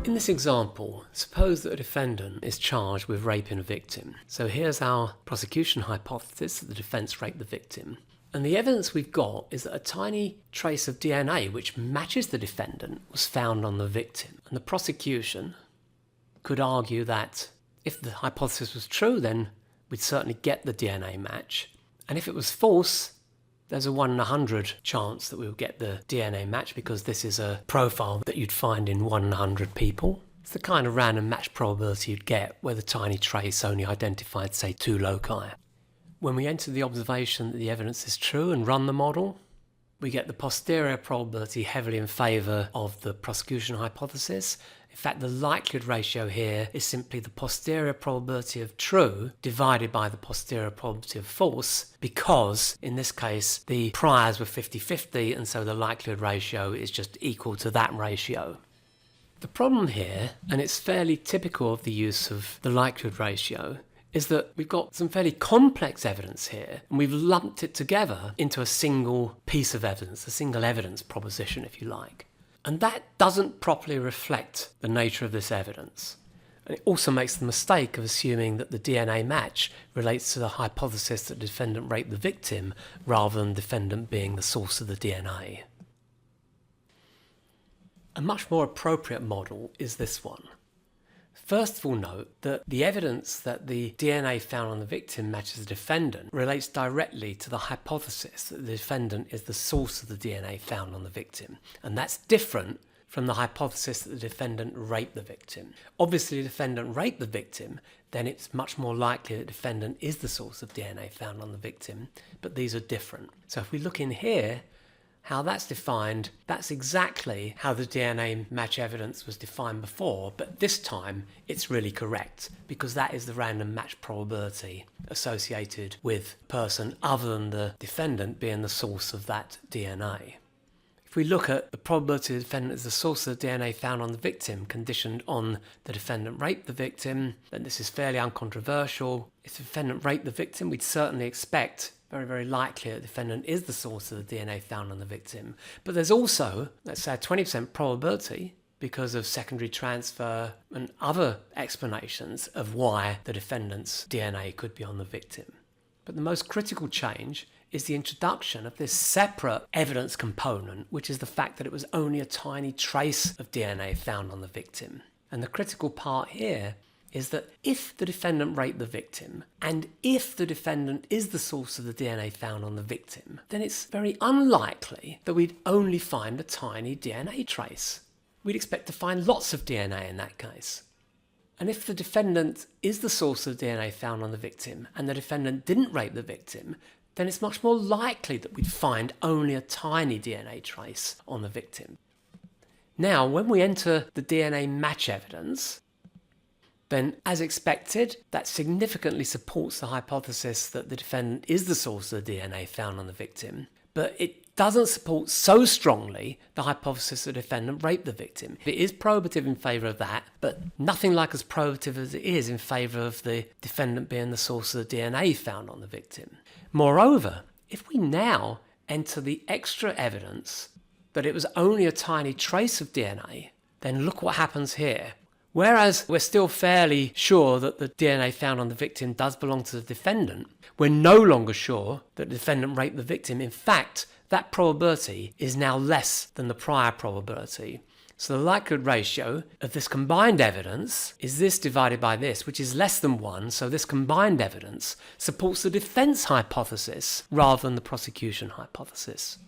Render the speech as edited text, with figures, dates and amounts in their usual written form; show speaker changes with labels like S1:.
S1: In this example, suppose that a defendant is charged with raping a victim. So here's our prosecution hypothesis that the defence raped the victim. And the evidence we've got is that a tiny trace of DNA which matches the defendant was found on the victim. And the prosecution could argue that if the hypothesis was true, then we'd certainly get the DNA match. And if it was false, there's a 1 in 100 chance that we'll get the DNA match because this is a profile that you'd find in 1 in 100 people. It's the kind of random match probability you'd get where the tiny trace only identified, say, 2 loci. When we enter the observation that the evidence is true and run the model, we get the posterior probability heavily in favour of the prosecution hypothesis. In fact, the likelihood ratio here is simply the posterior probability of true divided by the posterior probability of false, because in this case the priors were 50-50 and so the likelihood ratio is just equal to that ratio. The problem here, and it's fairly typical of the use of the likelihood ratio, is that we've got some fairly complex evidence here and we've lumped it together into a single piece of evidence, a single evidence proposition if you like. And that doesn't properly reflect the nature of this evidence. And it also makes the mistake of assuming that the DNA match relates to the hypothesis that the defendant raped the victim rather than the defendant being the source of the DNA. A much more appropriate model is this one. First of all, note that the evidence that the DNA found on the victim matches the defendant relates directly to the hypothesis that the defendant is the source of the DNA found on the victim. And that's different from the hypothesis that the defendant raped the victim. Obviously, if the defendant raped the victim, then it's much more likely that the defendant is the source of DNA found on the victim, but these are different. So if we look in here, how that's defined, that's exactly how the DNA match evidence was defined before, but this time it's really correct because that is the random match probability associated with a person other than the defendant being the source of that DNA. If we look at the probability the defendant is the source of the DNA found on the victim conditioned on the defendant raped the victim, then this is fairly uncontroversial. If the defendant raped the victim, we'd certainly expect very, very likely that the defendant is the source of the DNA found on the victim. But there's also, let's say, a 20% probability because of secondary transfer and other explanations of why the defendant's DNA could be on the victim. But the most critical change is the introduction of this separate evidence component, which is the fact that it was only a tiny trace of DNA found on the victim. And the critical part here is that if the defendant raped the victim, and if the defendant is the source of the DNA found on the victim, then it's very unlikely that we'd only find a tiny DNA trace. We'd expect to find lots of DNA in that case. And if the defendant is the source of the DNA found on the victim, and the defendant didn't rape the victim, then it's much more likely that we'd find only a tiny DNA trace on the victim. Now, when we enter the DNA match evidence, then, as expected, that significantly supports the hypothesis that the defendant is the source of the DNA found on the victim, but it doesn't support so strongly the hypothesis that the defendant raped the victim. It is probative in favour of that, but nothing like as probative as it is in favour of the defendant being the source of the DNA found on the victim. Moreover, if we now enter the extra evidence that it was only a tiny trace of DNA, then look what happens here. Whereas we're still fairly sure that the DNA found on the victim does belong to the defendant, we're no longer sure that the defendant raped the victim. In fact, that probability is now less than the prior probability. So the likelihood ratio of this combined evidence is this divided by this, which is less than 1, so this combined evidence supports the defence hypothesis rather than the prosecution hypothesis.